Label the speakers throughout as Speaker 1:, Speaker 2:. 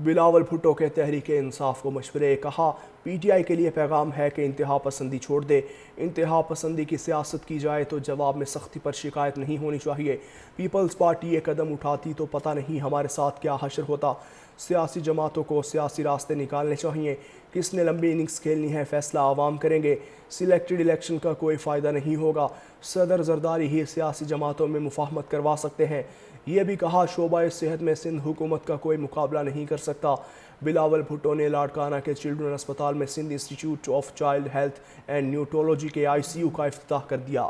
Speaker 1: بلاول بھٹو کے تحریک انصاف کو مشورے، کہا پی ٹی آئی کے لیے پیغام ہے کہ انتہا پسندی چھوڑ دے، انتہا پسندی کی سیاست کی جائے تو جواب میں سختی پر شکایت نہیں ہونی چاہیے۔ پیپلز پارٹی یہ قدم اٹھاتی تو پتہ نہیں ہمارے ساتھ کیا حشر ہوتا۔ سیاسی جماعتوں کو سیاسی راستے نکالنے چاہیے، کس نے لمبی اننگز کھیلنی ہے فیصلہ عوام کریں گے، سلیکٹڈ الیکشن کا کوئی فائدہ نہیں ہوگا، صدر زرداری ہی سیاسی جماعتوں میں مفاہمت کروا سکتے ہیں۔ یہ بھی کہا شعبہ صحت میں سندھ حکومت کا کوئی مقابلہ نہیں کر سکتا۔ بلاول بھٹو نے لاڑکانہ کے چلڈرن اسپتال میں سندھ انسٹی ٹیوٹ آف چائلڈ ہیلتھ اینڈ نیونٹولوجی کے ICU کا افتتاح کر دیا۔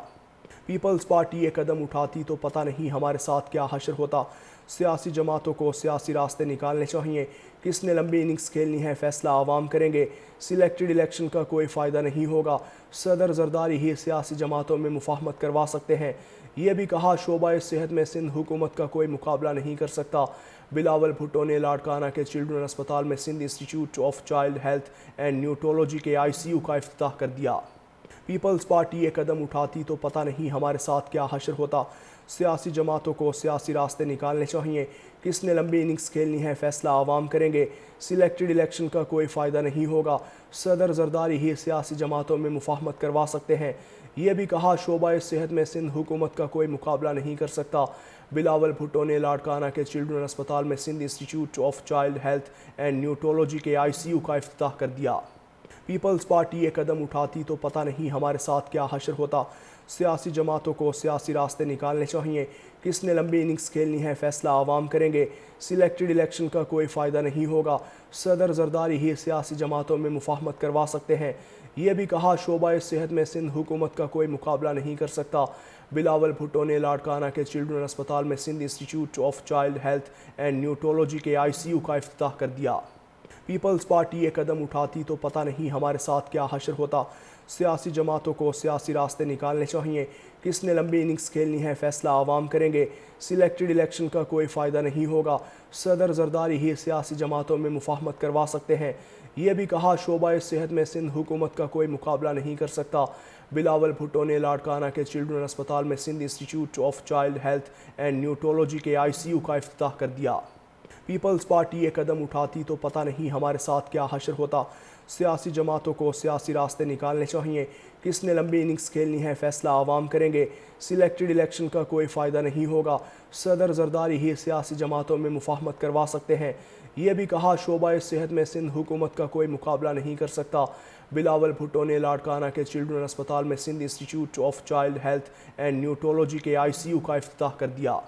Speaker 1: پیپلز پارٹی یہ قدم اٹھاتی تو پتہ نہیں ہمارے ساتھ کیا حشر ہوتا۔ سیاسی جماعتوں کو سیاسی راستے نکالنے چاہیے، کس نے لمبی اننگز کھیلنی ہے فیصلہ عوام کریں گے، سلیکٹڈ الیکشن کا کوئی فائدہ نہیں ہوگا، صدر زرداری ہی سیاسی جماعتوں میں مفاہمت کروا سکتے ہیں۔ یہ بھی کہا شعبہ صحت میں سندھ حکومت کا کوئی مقابلہ نہیں کر سکتا۔ بلاول بھٹو نے لاڑکانہ کے چلڈرن اسپتال میں سندھ انسٹی ٹیوٹ آف چائلڈ ہیلتھ اینڈ نیونٹولوجی کے ICU کا افتتاح کر دیا۔ پیپلز پارٹی یہ قدم اٹھاتی تو پتہ نہیں ہمارے ساتھ کیا حشر ہوتا۔ سیاسی جماعتوں کو سیاسی راستے نکالنے چاہیے، کس نے لمبی اننگز کھیلنی ہے فیصلہ عوام کریں گے، سلیکٹڈ الیکشن کا کوئی فائدہ نہیں ہوگا، صدر زرداری ہی سیاسی جماعتوں میں مفاہمت کروا سکتے ہیں۔ یہ بھی کہا شعبہ صحت میں سندھ حکومت کا کوئی مقابلہ نہیں کر سکتا۔ بلاول بھٹو نے لاڑکانہ کے چلڈرن اسپتال میں سندھ انسٹی ٹیوٹ آف چائلڈ ہیلتھ اینڈ نیونٹولوجی کے ICU کا افتتاح کر دیا۔ پیپلز پارٹی یہ قدم اٹھاتی تو پتہ نہیں ہمارے ساتھ کیا حشر ہوتا۔ سیاسی جماعتوں کو سیاسی راستے نکالنے چاہیے، کس نے لمبی اننگز کھیلنی ہے فیصلہ عوام کریں گے، سلیکٹڈ الیکشن کا کوئی فائدہ نہیں ہوگا، صدر زرداری ہی سیاسی جماعتوں میں مفاہمت کروا سکتے ہیں۔ یہ بھی کہا شعبہ صحت میں سندھ حکومت کا کوئی مقابلہ نہیں کر سکتا۔ بلاول بھٹو نے لاڑکانہ کے چلڈرن اسپتال میں سندھ انسٹی ٹیوٹ آف چائلڈ ہیلتھ اینڈ نیونٹولوجی کے ICU کا افتتاح کر دیا۔ پیپلز پارٹی یہ قدم اٹھاتی تو پتہ نہیں ہمارے ساتھ کیا حشر ہوتا۔ سیاسی جماعتوں کو سیاسی راستے نکالنے چاہیے، کس نے لمبی اننگز کھیلنی ہے فیصلہ عوام کریں گے، سلیکٹڈ الیکشن کا کوئی فائدہ نہیں ہوگا، صدر زرداری ہی سیاسی جماعتوں میں مفاہمت کروا سکتے ہیں۔ یہ بھی کہا شعبہ صحت میں سندھ حکومت کا کوئی مقابلہ نہیں کر سکتا۔ بلاول بھٹو نے لاڑکانہ کے چلڈرن اسپتال میں سندھ انسٹی ٹیوٹ آف چائلڈ ہیلتھ اینڈ نیونٹولوجی کے ICU کا افتتاح کر دیا۔ پیپلز پارٹی یہ قدم اٹھاتی تو پتہ نہیں ہمارے ساتھ کیا حشر ہوتا۔ سیاسی جماعتوں کو سیاسی راستے نکالنے چاہیے، کس نے لمبی اننگز کھیلنی ہے فیصلہ عوام کریں گے، سلیکٹڈ الیکشن کا کوئی فائدہ نہیں ہوگا، صدر زرداری ہی سیاسی جماعتوں میں مفاہمت کروا سکتے ہیں۔ یہ بھی کہا شعبہ صحت میں سندھ حکومت کا کوئی مقابلہ نہیں کر سکتا۔ بلاول بھٹو نے لاڑکانہ کے چلڈرن اسپتال میں سندھ انسٹی ٹیوٹ آف چائلڈ ہیلتھ اینڈ نیونٹولوجی کے ICU کا افتتاح کر دیا۔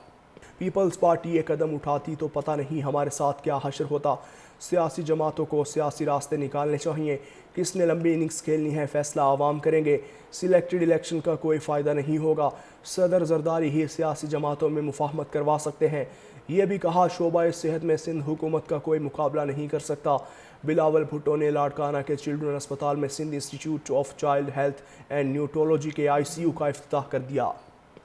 Speaker 1: پیپلز پارٹی یہ قدم اٹھاتی تو پتہ نہیں ہمارے ساتھ کیا حشر ہوتا۔ سیاسی جماعتوں کو سیاسی راستے نکالنے چاہیے، کس نے لمبی اننگز کھیلنی ہے فیصلہ عوام کریں گے، سلیکٹڈ الیکشن کا کوئی فائدہ نہیں ہوگا، صدر زرداری ہی سیاسی جماعتوں میں مفاہمت کروا سکتے ہیں۔ یہ بھی کہا شعبہ صحت میں سندھ حکومت کا کوئی مقابلہ نہیں کر سکتا۔ بلاول بھٹو نے لاڑکانہ کے چلڈرن اسپتال میں سندھ انسٹی ٹیوٹ آف چائلڈ ہیلتھ اینڈ نیونٹولوجی کے ICU کا افتتاح کر دیا۔